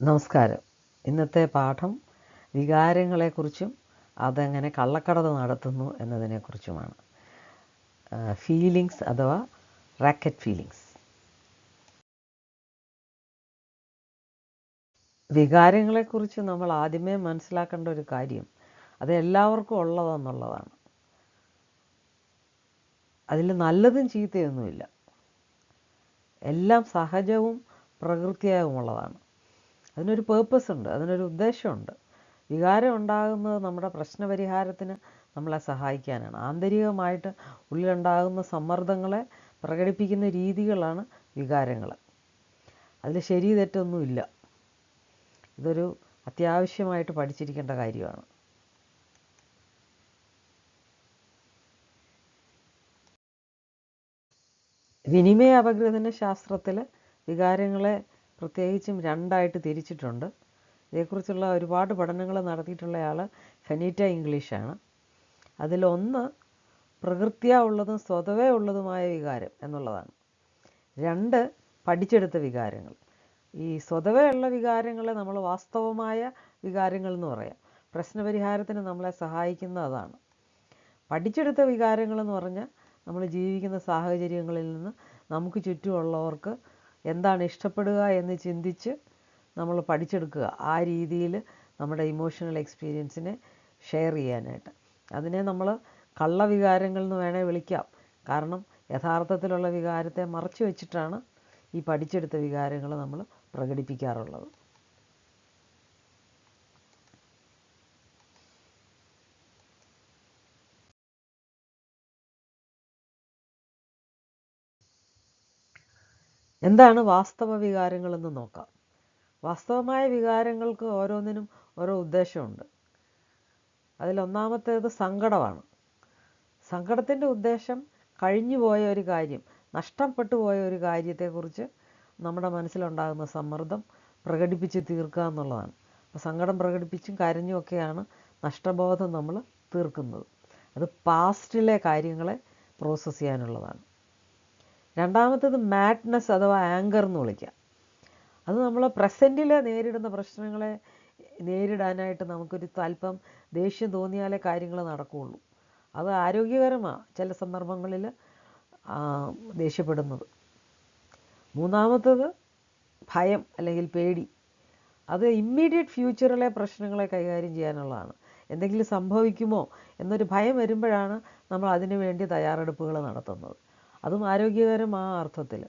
നമസ്കാരം. ഇന്നത്തെ പാഠം വികാരങ്ങളെക്കുറിച്ചും അതെങ്ങനെ കള്ളക്കടത്ത് നടത്തുന്നു എന്നതിനെക്കുറിച്ചുമാണ്. ഫീലിങ്സ് അഥവാ റാക്കറ്റ് ഫീലിങ്സ്. വികാരങ്ങളെക്കുറിച്ച് നമ്മൾ ആദ്യമേ മനസ്സിലാക്കേണ്ട ഒരു കാര്യം അത് എല്ലാവർക്കും ഉള്ളതെന്നുള്ളതാണ്. അതിൽ നല്ലതും ചീത്തയൊന്നുമില്ല, എല്ലാം സഹജവും പ്രകൃതിയാവുമുള്ളതാണ്. അതിനൊരു പേർപ്പസ് ഉണ്ട്, അതിനൊരു ഉദ്ദേശമുണ്ട്. വികാരം ഉണ്ടാകുന്നത് നമ്മുടെ പ്രശ്നപരിഹാരത്തിന് നമ്മളെ സഹായിക്കാനാണ്. ആന്തരികമായിട്ട് ഉള്ളിലുണ്ടാകുന്ന സമ്മർദ്ദങ്ങളെ പ്രകടിപ്പിക്കുന്ന രീതികളാണ് വികാരങ്ങൾ. അതിൽ ശരി തെറ്റൊന്നുമില്ല. ഇതൊരു അത്യാവശ്യമായിട്ട് പഠിച്ചിരിക്കേണ്ട കാര്യമാണ്. വിനിമയ അപഗ്രഥന ശാസ്ത്രത്തിൽ വികാരങ്ങളെ പ്രത്യേകിച്ചും രണ്ടായിട്ട് തിരിച്ചിട്ടുണ്ട്. ഇതേക്കുറിച്ചുള്ള ഒരുപാട് പഠനങ്ങൾ നടത്തിയിട്ടുള്ളയാൾ ഫെനീറ്റ ഇംഗ്ലീഷാണ്. അതിലൊന്ന് പ്രകൃത്യാ ഉള്ളതും സ്വതവേ ഉള്ളതുമായ വികാരം എന്നുള്ളതാണ്. രണ്ട് പഠിച്ചെടുത്ത വികാരങ്ങൾ. ഈ സ്വതവേ ഉള്ള വികാരങ്ങളെ നമ്മൾ വാസ്തവമായ വികാരങ്ങൾ എന്ന് പറയാം. പ്രശ്നപരിഹാരത്തിന് നമ്മളെ സഹായിക്കുന്ന അതാണ്. പഠിച്ചെടുത്ത വികാരങ്ങളെന്ന് പറഞ്ഞാൽ നമ്മൾ ജീവിക്കുന്ന സാഹചര്യങ്ങളിൽ നിന്ന് നമുക്ക് ചുറ്റുമുള്ളവർക്ക് എന്താണ് ഇഷ്ടപ്പെടുക എന്ന് ചിന്തിച്ച് നമ്മൾ പഠിച്ചെടുക്കുക. ആ രീതിയിൽ നമ്മുടെ ഇമോഷണൽ എക്സ്പീരിയൻസിനെ ഷെയർ ചെയ്യാനായിട്ട്. അതിനെ നമ്മൾ കള്ളവികാരങ്ങൾ എന്ന് വേണേൽ വിളിക്കാം. കാരണം യഥാർത്ഥത്തിലുള്ള വികാരത്തെ മറച്ചു വെച്ചിട്ടാണ് ഈ പഠിച്ചെടുത്ത വികാരങ്ങൾ നമ്മൾ പ്രകടിപ്പിക്കാറുള്ളത്. എന്താണ് വാസ്തവ വികാരങ്ങളെന്ന് നോക്കാം. വാസ്തവമായ വികാരങ്ങൾക്ക് ഓരോന്നിനും ഓരോ ഉദ്ദേശമുണ്ട്. അതിലൊന്നാമത്തേത് സങ്കടമാണ്. സങ്കടത്തിൻ്റെ ഉദ്ദേശം കഴിഞ്ഞുപോയ ഒരു കാര്യം, നഷ്ടപ്പെട്ടു പോയ ഒരു കാര്യത്തെക്കുറിച്ച് നമ്മുടെ മനസ്സിലുണ്ടാകുന്ന സമ്മർദ്ദം പ്രകടിപ്പിച്ച് തീർക്കുക എന്നുള്ളതാണ്. അപ്പോൾ സങ്കടം പ്രകടിപ്പിച്ചും കരഞ്ഞുമൊക്കെയാണ് നഷ്ടബോധം നമ്മൾ തീർക്കുന്നത്. അത് പാസ്റ്റിലെ കാര്യങ്ങളെ പ്രോസസ്സ് ചെയ്യാനുള്ളതാണ്. രണ്ടാമത്തേത് മാഡ്നസ് അഥവാ ആങ്കർ എന്ന് വിളിക്കാം. അത് നമ്മൾ പ്രസൻറ്റിൽ നേരിടുന്ന പ്രശ്നങ്ങളെ നേരിടാനായിട്ട് നമുക്കൊരു അല്പം ദേഷ്യം തോന്നിയാലേ കാര്യങ്ങൾ നടക്കുകയുള്ളൂ. അത് ആരോഗ്യകരമാണ് ചില സന്ദർഭങ്ങളിൽ ദേഷ്യപ്പെടുന്നത്. മൂന്നാമത്തേത് ഭയം അല്ലെങ്കിൽ പേടി. അത് ഇമ്മീഡിയറ്റ് ഫ്യൂച്ചറിലെ പ്രശ്നങ്ങളെ കൈകാര്യം ചെയ്യാനുള്ളതാണ്. എന്തെങ്കിലും സംഭവിക്കുമോ എന്നൊരു ഭയം വരുമ്പോഴാണ് നമ്മൾ അതിനു വേണ്ടി തയ്യാറെടുപ്പുകൾ നടത്തുന്നത്. അതും ആരോഗ്യകരമായ അർത്ഥത്തിൽ.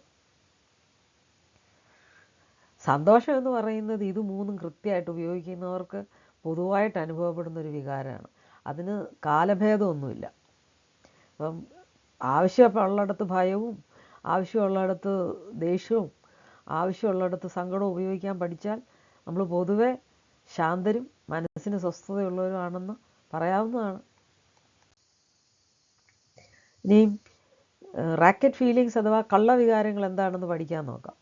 സന്തോഷം എന്ന് പറയുന്നത് ഇത് മൂന്നും കൃത്യമായിട്ട് ഉപയോഗിക്കുന്നവർക്ക് പൊതുവായിട്ട് അനുഭവപ്പെടുന്ന ഒരു വികാരമാണ്. അതിന് കാലഭേദമൊന്നുമില്ല. അപ്പം ആവശ്യമുള്ളിടത്ത് ഭയവും ആവശ്യമുള്ളിടത്ത് ദേഷ്യവും ആവശ്യമുള്ളിടത്ത് സങ്കടവും ഉപയോഗിക്കാൻ പഠിച്ചാൽ നമ്മൾ പൊതുവെ ശാന്തരും മനസ്സിന് സ്വസ്ഥതയുള്ളവരുമാണെന്ന് പറയാവുന്നതാണ്. ഇനിയും റാക്കറ്റ് ഫീലിങ്സ് അഥവാ കള്ളവികാരങ്ങൾ എന്താണെന്ന് പഠിക്കാൻ നോക്കാം.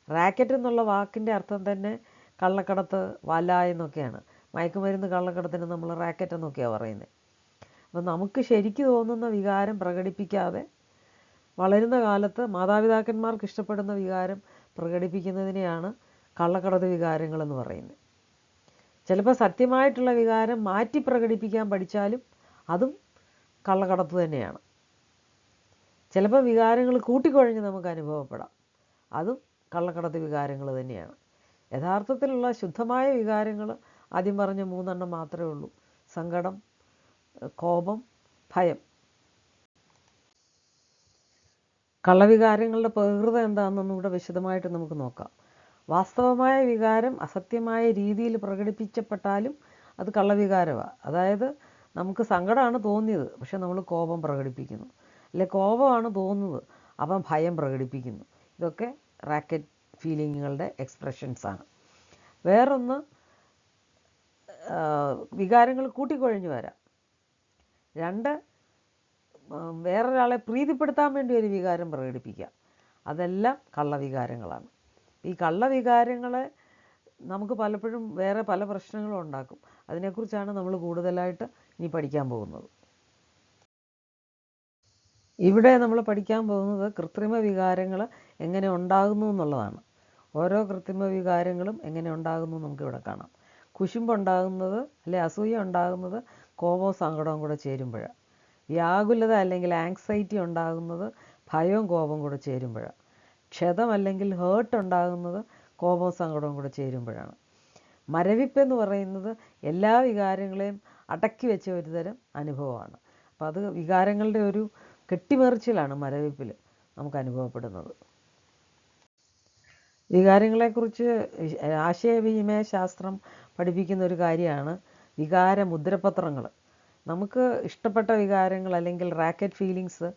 റാക്കറ്റ് എന്നുള്ള വാക്കിൻ്റെ അർത്ഥം തന്നെ കള്ളക്കടത്ത്, വല എന്നൊക്കെയാണ്. മയക്കുമരുന്ന് കള്ളക്കടത്തിന് നമ്മൾ റാക്കറ്റ് എന്നൊക്കെയാണ് പറയുന്നത്. അപ്പം നമുക്ക് ശരിക്ക് തോന്നുന്ന വികാരം പ്രകടിപ്പിക്കാതെ വളരുന്ന കാലത്ത് മാതാപിതാക്കന്മാർക്ക് ഇഷ്ടപ്പെടുന്ന വികാരം പ്രകടിപ്പിക്കുന്നതിനെയാണ് കള്ളക്കടത്ത് വികാരങ്ങളെന്ന് പറയുന്നത്. ചിലപ്പോൾ സത്യമായിട്ടുള്ള വികാരം മാറ്റി പ്രകടിപ്പിക്കാൻ പഠിച്ചാലും അതും കള്ളക്കടത്ത് തന്നെയാണ്. ചിലപ്പോൾ വികാരങ്ങൾ കൂട്ടിക്കുഴഞ്ഞ് നമുക്ക് അനുഭവപ്പെടാം, അതും കള്ളക്കടത്ത് വികാരങ്ങൾ തന്നെയാണ്. യഥാർത്ഥത്തിലുള്ള ശുദ്ധമായ വികാരങ്ങൾ ആദ്യം പറഞ്ഞ മൂന്നെണ്ണം മാത്രമേ ഉള്ളൂ: സങ്കടം, കോപം, ഭയം. കള്ളവികാരങ്ങളുടെ പ്രകൃതം എന്താണെന്നൊന്നും കൂടെ വിശദമായിട്ട് നമുക്ക് നോക്കാം. വാസ്തവമായ വികാരം അസത്യമായ രീതിയിൽ പ്രകടിപ്പിക്കപ്പെട്ടാലും അത് കള്ളവികാരമാണ്. അതായത് നമുക്ക് സങ്കടമാണ് തോന്നിയത്, പക്ഷെ നമ്മൾ കോപം പ്രകടിപ്പിക്കുന്നു. അല്ലെ കോപമാണ് തോന്നുന്നത്, അപ്പം ഭയം പ്രകടിപ്പിക്കുന്നു. ഇതൊക്കെ റാക്കറ്റ് ഫീലിങ്ങുകളുടെ എക്സ്പ്രഷൻസാണ്. വേറൊന്ന്, വികാരങ്ങൾ കൂട്ടിക്കുഴഞ്ഞു വരാം. രണ്ട്, വേറൊരാളെ പ്രീതിപ്പെടുത്താൻ വേണ്ടി ഒരു വികാരം പ്രകടിപ്പിക്കാം. അതെല്ലാം കള്ളവികാരങ്ങളാണ്. ഈ കള്ളവികാരങ്ങളെ നമുക്ക് പലപ്പോഴും വേറെ പല പ്രശ്നങ്ങളും ഉണ്ടാക്കും. അതിനെക്കുറിച്ചാണ് നമ്മൾ കൂടുതലായിട്ട് ഇനി പഠിക്കാൻ പോകുന്നത്. ഇവിടെ നമ്മൾ പഠിക്കാൻ പോകുന്നത് കൃത്രിമ വികാരങ്ങൾ എങ്ങനെ ഉണ്ടാകുന്നു എന്നുള്ളതാണ്. ഓരോ കൃത്രിമ വികാരങ്ങളും എങ്ങനെ ഉണ്ടാകുന്നു നമുക്കിവിടെ കാണാം. കുശുമ്പുണ്ടാകുന്നത് അല്ലെ അസൂയ ഉണ്ടാകുന്നത് കോപവും സങ്കടവും കൂടെ ചേരുമ്പോഴാണ്. വ്യാകുലത അല്ലെങ്കിൽ ആങ്സൈറ്റി ഉണ്ടാകുന്നത് ഭയവും കോപവും കൂടെ ചേരുമ്പോഴാണ്. ക്ഷതം അല്ലെങ്കിൽ ഹേർട്ട് ഉണ്ടാകുന്നത് കോപവും സങ്കടവും കൂടെ ചേരുമ്പോഴാണ്. മരവിപ്പെന്ന് പറയുന്നത് എല്ലാ വികാരങ്ങളെയും അടക്കി വെച്ച ഒരു തരം അനുഭവമാണ്. അപ്പം അത് വികാരങ്ങളുടെ ഒരു കെട്ടിമറിച്ചിലാണ് മരവിപ്പിൽ നമുക്ക് അനുഭവപ്പെടുന്നത്. വികാരങ്ങളെക്കുറിച്ച് ആശയവിനിമയ ശാസ്ത്രം പഠിപ്പിക്കുന്ന ഒരു കാര്യമാണ് വികാര മുദ്രപത്രങ്ങൾ. നമുക്ക് ഇഷ്ടപ്പെട്ട വികാരങ്ങൾ അല്ലെങ്കിൽ റാക്കറ്റ് ഫീലിങ്സ്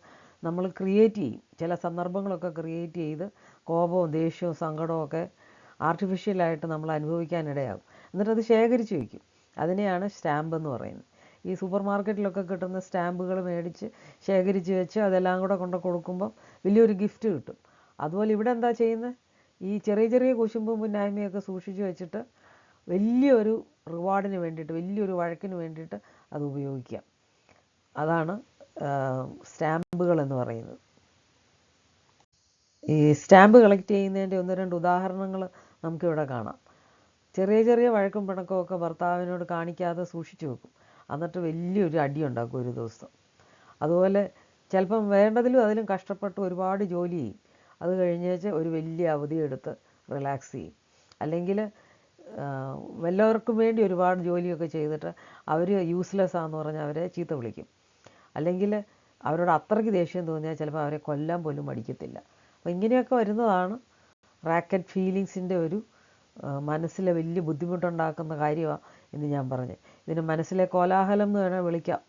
നമ്മൾ ക്രിയേറ്റ് ചെയ്യും. ചില സന്ദർഭങ്ങളൊക്കെ ക്രിയേറ്റ് ചെയ്ത് കോപവും ദേഷ്യവും സങ്കടവും ഒക്കെ ആർട്ടിഫിഷ്യലായിട്ട് നമ്മൾ അനുഭവിക്കാനിടയാകും. എന്നിട്ടത് ശേഖരിച്ച് വയ്ക്കും. അതിനെയാണ് സ്റ്റാമ്പ് എന്ന് പറയുന്നത്. ഈ സൂപ്പർ മാർക്കറ്റിലൊക്കെ കിട്ടുന്ന സ്റ്റാമ്പുകൾ മേടിച്ച് ശേഖരിച്ച് വെച്ച് അതെല്ലാം കൂടെ കൊണ്ട് കൊടുക്കുമ്പം വലിയൊരു ഗിഫ്റ്റ് കിട്ടും. അതുപോലെ ഇവിടെ എന്താ ചെയ്യുന്നത്? ഈ ചെറിയ ചെറിയ കുശുമ്പും മുന്നായ്മയൊക്കെ സൂക്ഷിച്ച് വെച്ചിട്ട് വലിയൊരു റിവാർഡിന് വേണ്ടിയിട്ട്, വലിയൊരു വഴക്കിന് വേണ്ടിയിട്ട് അത് ഉപയോഗിക്കാം. അതാണ് സ്റ്റാമ്പുകൾ എന്ന് പറയുന്നത്. ഈ സ്റ്റാമ്പ് കളക്ട് ചെയ്യുന്നതിൻ്റെ 1-2 ഉദാഹരണങ്ങൾ നമുക്കിവിടെ കാണാം. ചെറിയ ചെറിയ വഴക്കും പിണക്കവും ഒക്കെ ഭർത്താവിനോട് കാണിക്കാതെ സൂക്ഷിച്ചു വെക്കും. എന്നിട്ട് വലിയൊരു അടി ഉണ്ടാക്കും ഒരു ദിവസം. അതുപോലെ ചിലപ്പം വേണ്ടതിലും അതിലും കഷ്ടപ്പെട്ട് ഒരുപാട് ജോലി ചെയ്യും. അത് കഴിഞ്ഞേച്ച് ഒരു വലിയ അവധിയെടുത്ത് റിലാക്സ് ചെയ്യും. അല്ലെങ്കിൽ വല്ലവർക്കും വേണ്ടി ഒരുപാട് ജോലിയൊക്കെ ചെയ്തിട്ട് അവർ യൂസ്ലെസ് ആണെന്ന് പറഞ്ഞാൽ അവരെ ചീത്ത വിളിക്കും. അല്ലെങ്കിൽ അവരോട് അത്രയ്ക്ക് ദേഷ്യം തോന്നിയാൽ ചിലപ്പോൾ അവരെ കൊല്ലാൻ പോലും മടിക്കത്തില്ല. അപ്പോൾ ഇങ്ങനെയൊക്കെ വരുന്നതാണ് റാക്കറ്റ് ഫീലിങ്സിൻ്റെ ഒരു മനസ്സിലെ വലിയ ബുദ്ധിമുട്ടുണ്ടാക്കുന്ന കാര്യമാണ് എന്ന് ഞാൻ പറഞ്ഞു. ഇതിന് മനസ്സിലെ കോലാഹലം എന്ന് വേണേൽ വിളിക്കാം.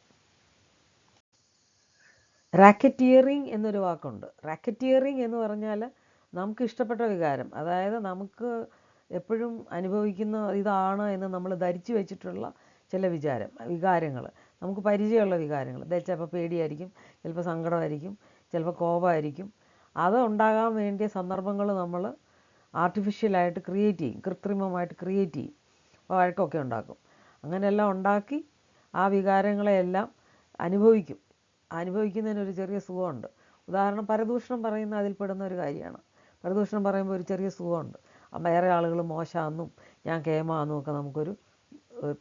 റാക്കറ്റിയറിങ് എന്നൊരു വാക്കുണ്ട്. റാക്കറ്റിയറിങ് എന്ന് പറഞ്ഞാൽ നമുക്ക് ഇഷ്ടപ്പെട്ട വികാരം, അതായത് നമുക്ക് എപ്പോഴും അനുഭവിക്കുന്ന ഇതാണ് എന്ന് നമ്മൾ ധരിച്ചു വെച്ചിട്ടുള്ള ചില വികാരങ്ങൾ, നമുക്ക് പരിചയമുള്ള വികാരങ്ങൾ. ചിലപ്പോൾ പേടിയായിരിക്കും, ചിലപ്പോൾ സങ്കടമായിരിക്കും, ചിലപ്പോൾ കോപമായിരിക്കും. അത് ഉണ്ടാകാൻ വേണ്ടിയ സന്ദർഭങ്ങൾ നമ്മൾ ആർട്ടിഫിഷ്യലായിട്ട് ക്രിയേറ്റ് ചെയ്യും, കൃത്രിമമായിട്ട് ക്രിയേറ്റ് ചെയ്യും. അപ്പോൾ വഴക്കൊക്കെ ഉണ്ടാക്കും. അങ്ങനെയെല്ലാം ഉണ്ടാക്കി ആ വികാരങ്ങളെയെല്ലാം അനുഭവിക്കും. അനുഭവിക്കുന്നതിനൊരു ചെറിയ സുഖമുണ്ട്. ഉദാഹരണം, പരദൂഷണം പറയുന്ന അതിൽപ്പെടുന്ന ഒരു കാര്യമാണ്. പരദൂഷണം പറയുമ്പോൾ ഒരു ചെറിയ സുഖമുണ്ട്. വേറെ ആളുകൾ മോശമാണെന്നും ഞാൻ കേമാണെന്നും ഒക്കെ നമുക്കൊരു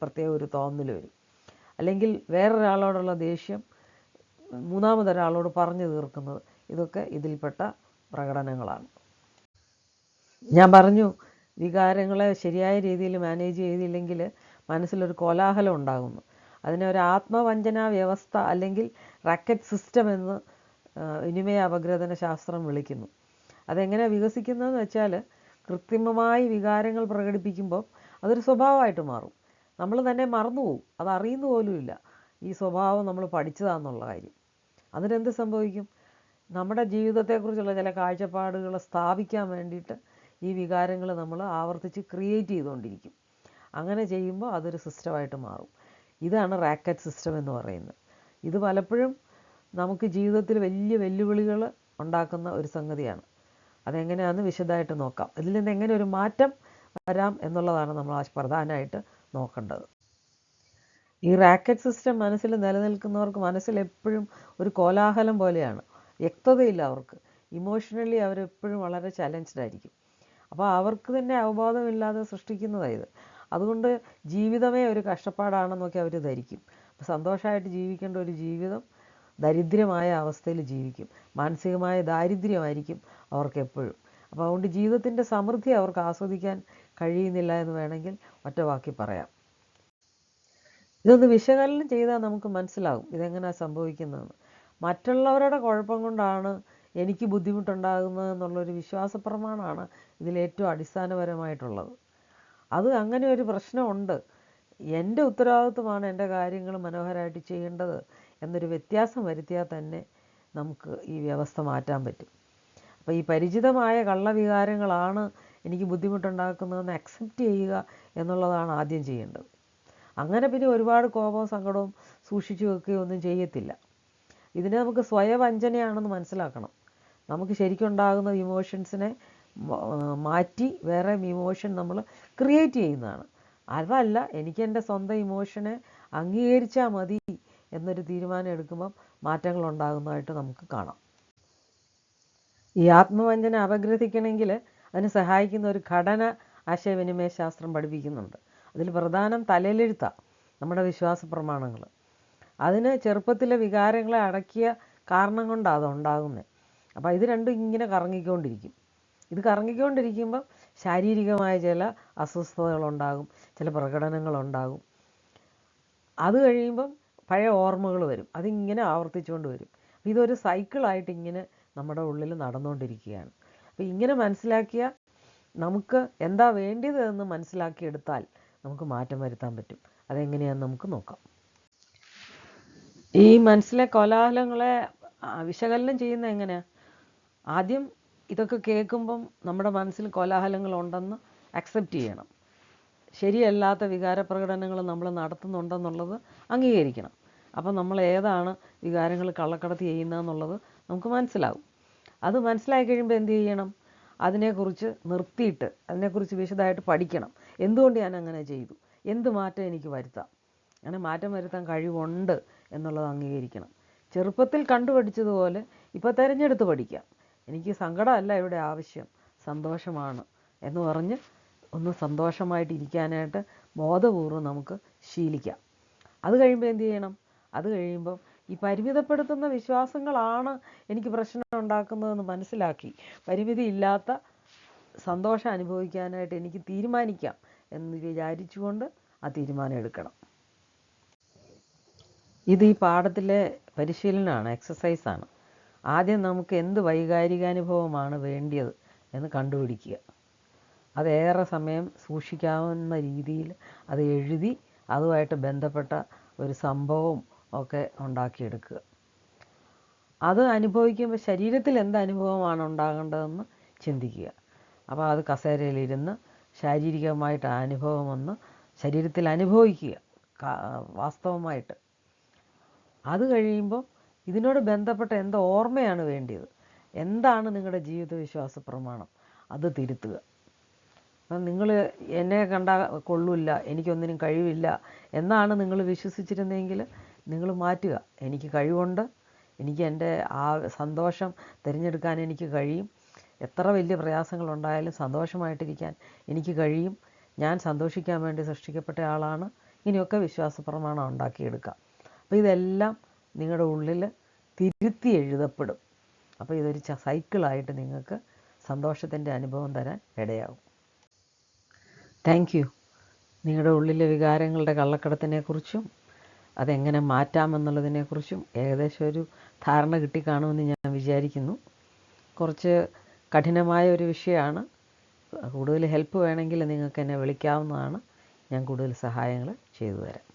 പ്രത്യേക ഒരു തോന്നൽ വരും. അല്ലെങ്കിൽ വേറൊരാളോടുള്ള ദേഷ്യം മൂന്നാമതൊരാളോട് പറഞ്ഞു തീർക്കുന്നത്, ഇതൊക്കെ ഇതിൽപ്പെട്ട പ്രകടനങ്ങളാണ്. ഞാൻ പറഞ്ഞു, വികാരങ്ങളെ ശരിയായ രീതിയിൽ മാനേജ് ചെയ്തില്ലെങ്കിൽ മനസ്സിലൊരു കോലാഹലം ഉണ്ടാകുന്നു. അതിനെ ഒരു ആത്മവഞ്ചന വ്യവസ്ഥ അല്ലെങ്കിൽ റാക്കറ്റ് സിസ്റ്റം എന്ന് വിനിമയ അപഗ്രഥന ശാസ്ത്രം വിളിക്കുന്നു. അതെങ്ങനെ വികസിക്കുന്നതെന്ന് വെച്ചാൽ, കൃത്രിമമായി വികാരങ്ങൾ പ്രകടിപ്പിക്കുമ്പോൾ അതൊരു സ്വഭാവമായിട്ട് മാറും. നമ്മൾ തന്നെ മറന്നുപോകും, അത് അറിയുന്നു പോലുമില്ല ഈ സ്വഭാവം നമ്മൾ പഠിച്ചതാണെന്നുള്ള കാര്യം. അതിനെന്ത് സംഭവിക്കും? നമ്മുടെ ജീവിതത്തെക്കുറിച്ചുള്ള ചില കാഴ്ചപ്പാടുകൾ സ്ഥാപിക്കാൻ വേണ്ടിയിട്ട് ഈ വികാരങ്ങൾ നമ്മൾ ആവർത്തിച്ച് ക്രിയേറ്റ് ചെയ്തുകൊണ്ടിരിക്കും. അങ്ങനെ ചെയ്യുമ്പോൾ അതൊരു സിസ്റ്റമായിട്ട് മാറും. ഇതാണ് റാക്കറ്റ് സിസ്റ്റം എന്ന് പറയുന്നത്. ഇത് പലപ്പോഴും നമുക്ക് ജീവിതത്തിൽ വലിയ വെല്ലുവിളികൾ ഉണ്ടാക്കുന്ന ഒരു സംഗതിയാണ്. അതെങ്ങനെയാണെന്ന് വിശദമായിട്ട് നോക്കാം. ഇതിൽ നിന്ന് എങ്ങനെ ഒരു മാറ്റം വരാം എന്നുള്ളതാണ് നമ്മൾ പ്രധാനമായിട്ട് നോക്കേണ്ടത്. ഈ റാക്കറ്റ് സിസ്റ്റം മനസ്സിൽ നിലനിൽക്കുന്നവർക്ക് മനസ്സിൽ എപ്പോഴും ഒരു കോലാഹലം പോലെയാണ്. വ്യക്തതയില്ല അവർക്ക്. ഇമോഷണലി അവരെപ്പോഴും വളരെ ചലഞ്ച്ഡ് ആയിരിക്കും. അപ്പോൾ അവർക്ക് തന്നെ അവബോധമില്ലാതെ സൃഷ്ടിക്കുന്നതായത്. അതുകൊണ്ട് ജീവിതമേ ഒരു കഷ്ടപ്പാടാണെന്നൊക്കെ അവർ ധരിക്കും. അപ്പോൾ സന്തോഷമായിട്ട് ജീവിക്കേണ്ട ഒരു ജീവിതം ദരിദ്രമായ അവസ്ഥയിൽ ജീവിക്കും. മാനസികമായ ദാരിദ്ര്യമായിരിക്കും അവർക്ക് എപ്പോഴും. അപ്പോൾ അതുകൊണ്ട് ജീവിതത്തിൻ്റെ സമൃദ്ധി അവർക്ക് ആസ്വദിക്കാൻ കഴിയുന്നില്ല എന്ന് വേണമെങ്കിൽ ഒറ്റ വാക്കി പറയാം. ഇതൊന്ന് വിശകലനം ചെയ്താൽ നമുക്ക് മനസ്സിലാകും ഇതെങ്ങനെയാണ് സംഭവിക്കുന്നതെന്ന്. മറ്റുള്ളവരുടെ കുഴപ്പം കൊണ്ടാണ് എനിക്ക് ബുദ്ധിമുട്ടുണ്ടാകുന്നത് എന്നുള്ളൊരു വിശ്വാസപ്രമാണമാണ് ഇതിലേറ്റവും അടിസ്ഥാനപരമായിട്ടുള്ളത്. അത് അങ്ങനെ ഒരു പ്രശ്നമുണ്ട്, എൻ്റെ ഉത്തരവാദിത്വമാണ് എൻ്റെ കാര്യങ്ങൾ മനോഹരമായിട്ട് ചെയ്യേണ്ടത് എന്നൊരു വ്യത്യാസം വരുത്തിയാൽ തന്നെ നമുക്ക് ഈ വ്യവസ്ഥ മാറ്റാൻ പറ്റും. അപ്പോൾ ഈ പരിചിതമായ കള്ളവികാരങ്ങളാണ് എനിക്ക് ബുദ്ധിമുട്ടുണ്ടാക്കുന്നതെന്ന് അക്സെപ്റ്റ് ചെയ്യുക എന്നുള്ളതാണ് ആദ്യം ചെയ്യേണ്ടത്. അങ്ങനെ പിന്നെ ഒരുപാട് കോപവും സങ്കടവും സൂക്ഷിച്ചു വെക്കുകയോ ഒന്നും ചെയ്യത്തില്ല. ഇതിനെ നമുക്ക് സ്വയവഞ്ചനയാണെന്ന് മനസ്സിലാക്കണം. നമുക്ക് ശരിക്കുണ്ടാകുന്ന ഇമോഷൻസിനെ മാറ്റി വേറെ ഇമോഷൻ നമ്മൾ ക്രിയേറ്റ് ചെയ്യുന്നതാണ്. അതല്ല, എനിക്ക് എൻ്റെ സ്വന്തം ഇമോഷനെ അംഗീകരിച്ചാൽ മതി എന്നൊരു തീരുമാനം എടുക്കുമ്പം മാറ്റങ്ങൾ ഉണ്ടാകുന്നതായിട്ട് നമുക്ക് കാണാം. ഈ ആത്മവഞ്ചന അപഗ്രഥിക്കണമെങ്കിൽ അതിന് സഹായിക്കുന്ന ഒരു ഘടന ആശയവിനിമയ ശാസ്ത്രം പഠിപ്പിക്കുന്നുണ്ട്. അതിൽ പ്രധാനം തലയിലെഴുത്താണ്, നമ്മുടെ വിശ്വാസ പ്രമാണങ്ങൾ. അതിന് ചെറുപ്പത്തിലെ വികാരങ്ങളെ അടക്കിയ കാരണം കൊണ്ടാണ് അതുണ്ടാകുന്നത്. അപ്പോൾ ഇത് രണ്ടും ഇങ്ങനെ കറങ്ങിക്കൊണ്ടിരിക്കും. ഇത് കറങ്ങിക്കൊണ്ടിരിക്കുമ്പം ശാരീരികമായ ചില അസ്വസ്ഥതകളുണ്ടാകും, ചില പ്രകടനങ്ങളുണ്ടാകും. അത് കഴിയുമ്പം പഴയ ഓർമ്മകൾ വരും, അതിങ്ങനെ ആവർത്തിച്ചുകൊണ്ട് വരും. ഇതൊരു സൈക്കിളായിട്ട് ഇങ്ങനെ നമ്മുടെ ഉള്ളിൽ നടന്നുകൊണ്ടിരിക്കുകയാണ്. അപ്പോൾ ഇങ്ങനെ മനസ്സിലാക്കിയാൽ നമുക്ക് എന്താ വേണ്ടിയത് എന്ന് മനസ്സിലാക്കിയെടുത്താൽ നമുക്ക് മാറ്റം വരുത്താൻ പറ്റും. അതെങ്ങനെയാണെന്ന് നമുക്ക് നോക്കാം. ഈ മനസ്സിലെ കോലാഹലങ്ങളെ വിശകലനം ചെയ്യുന്നത് എങ്ങനെയാണ്? ആദ്യം ഇതൊക്കെ കേൾക്കുമ്പം നമ്മുടെ മനസ്സിൽ കോലാഹലങ്ങളുണ്ടെന്ന് അക്സെപ്റ്റ് ചെയ്യണം. ശരിയല്ലാത്ത വികാരപ്രകടനങ്ങൾ നമ്മൾ നടത്തുന്നുണ്ടെന്നുള്ളത് അംഗീകരിക്കണം. അപ്പം നമ്മൾ ഏതാണ് വികാരങ്ങൾ കള്ളക്കടത്തി ചെയ്യുന്നതെന്നുള്ളത് നമുക്ക് മനസ്സിലാവും. അത് മനസ്സിലാക്കി കഴിയുമ്പോൾ എന്ത് ചെയ്യണം? അതിനെക്കുറിച്ച് നിർത്തിയിട്ട് അതിനെക്കുറിച്ച് വിശദമായിട്ട് പഠിക്കണം. എന്തുകൊണ്ട് ഞാൻ അങ്ങനെ ചെയ്തു, എന്ത് മാറ്റം എനിക്ക് വരുത്താം, അങ്ങനെ മാറ്റം വരുത്താൻ കഴിവുണ്ട് എന്നുള്ളത് അംഗീകരിക്കണം. ചെറുപ്പത്തിൽ കണ്ടുപഠിച്ചതുപോലെ ഇപ്പോൾ തിരഞ്ഞെടുത്ത് പഠിക്കാം. എനിക്ക് സങ്കടമല്ല ഇവിടെ ആവശ്യം, സന്തോഷമാണ് എന്ന് പറഞ്ഞ് ഒന്ന് സന്തോഷമായിട്ടിരിക്കാനായിട്ട് ബോധപൂർവ്വം നമുക്ക് ശീലിക്കാം. അത് കഴിയുമ്പോൾ എന്ത് ചെയ്യണം? അത് കഴിയുമ്പം ഈ പരിമിതപ്പെടുത്തുന്ന വിശ്വാസങ്ങളാണ് എനിക്ക് പ്രശ്നം ഉണ്ടാക്കുന്നതെന്ന് മനസ്സിലാക്കി പരിമിതി ഇല്ലാത്ത സന്തോഷം അനുഭവിക്കാനായിട്ട് എനിക്ക് തീരുമാനിക്കാം എന്ന് വിചാരിച്ചുകൊണ്ട് ആ തീരുമാനം എടുക്കണം. ഇത് ഈ പാഠത്തിലെ പരിശീലനമാണ്, എക്സസൈസാണ്. ആദ്യം നമുക്ക് എന്ത് വൈകാരികാനുഭവമാണ് വേണ്ടിയത് എന്ന് കണ്ടുപിടിക്കുക. അതേറെ സമയം സൂക്ഷിക്കാവുന്ന രീതിയിൽ അത് എഴുതി അതുമായിട്ട് ബന്ധപ്പെട്ട ഒരു സംഭവം ഒക്കെ ഉണ്ടാക്കിയെടുക്കുക. അത് അനുഭവിക്കുമ്പോൾ ശരീരത്തിൽ എന്ത് അനുഭവമാണ് ഉണ്ടാകേണ്ടതെന്ന് ചിന്തിക്കുക. അപ്പോൾ അത് കസേരയിലിരുന്ന് ശാരീരികമായിട്ട് ആ അനുഭവം ഒന്ന് ശരീരത്തിൽ അനുഭവിക്കുക വാസ്തവമായിട്ട്. അത് കഴിയുമ്പോൾ ഇതിനോട് ബന്ധപ്പെട്ട എന്താ ഓർമ്മയാണ് വേണ്ടിയത്, എന്താണ് നിങ്ങളുടെ ജീവിത വിശ്വാസ പ്രമാണം, അത് തിരുത്തുക. അപ്പം നിങ്ങൾ എന്നെ കണ്ടാൽ കൊള്ളില്ല, എനിക്കൊന്നിനും കഴിവില്ല എന്നാണ് നിങ്ങൾ വിശ്വസിച്ചിരുന്നെങ്കിൽ നിങ്ങൾ മാറ്റുക. എനിക്ക് കഴിവുണ്ട്, എനിക്ക് എൻ്റെ ആ സന്തോഷം തിരഞ്ഞെടുക്കാൻ എനിക്ക് കഴിയും, എത്ര വലിയ പ്രയാസങ്ങളുണ്ടായാലും സന്തോഷമായിട്ടിരിക്കാൻ എനിക്ക് കഴിയും, ഞാൻ സന്തോഷിക്കാൻ വേണ്ടി സൃഷ്ടിക്കപ്പെട്ട ആളാണ്. ഇങ്ങനെയൊക്കെ വിശ്വാസ പ്രമാണം ഉണ്ടാക്കിയെടുക്കാം. അപ്പോൾ ഇതെല്ലാം നിങ്ങളുടെ ഉള്ളിൽ തിരുത്തി എഴുതപ്പെടും. അപ്പോൾ ഇതൊരു സൈക്കിളായിട്ട് നിങ്ങൾക്ക് സന്തോഷത്തിൻ്റെ അനുഭവം തരാൻ ഇടയാവും. Thank you. നിങ്ങളുടെ ഉള്ളിലെ വികാരങ്ങളുടെ കള്ളക്കടത്തിനെക്കുറിച്ചും അതെങ്ങനെ മാറ്റാമെന്നുള്ളതിനെക്കുറിച്ചും ഏകദേശം ഒരു ധാരണ കിട്ടിക്കാണുമെന്ന് ഞാൻ വിചാരിക്കുന്നു. കുറച്ച് കഠിനമായ ഒരു വിഷയമാണ്. കൂടുതൽ ഹെൽപ്പ് വേണമെങ്കിൽ നിങ്ങൾക്ക് എന്നെ വിളിക്കാവുന്നതാണ്. ഞാൻ കൂടുതൽ സഹായങ്ങൾ ചെയ്തു തരാം.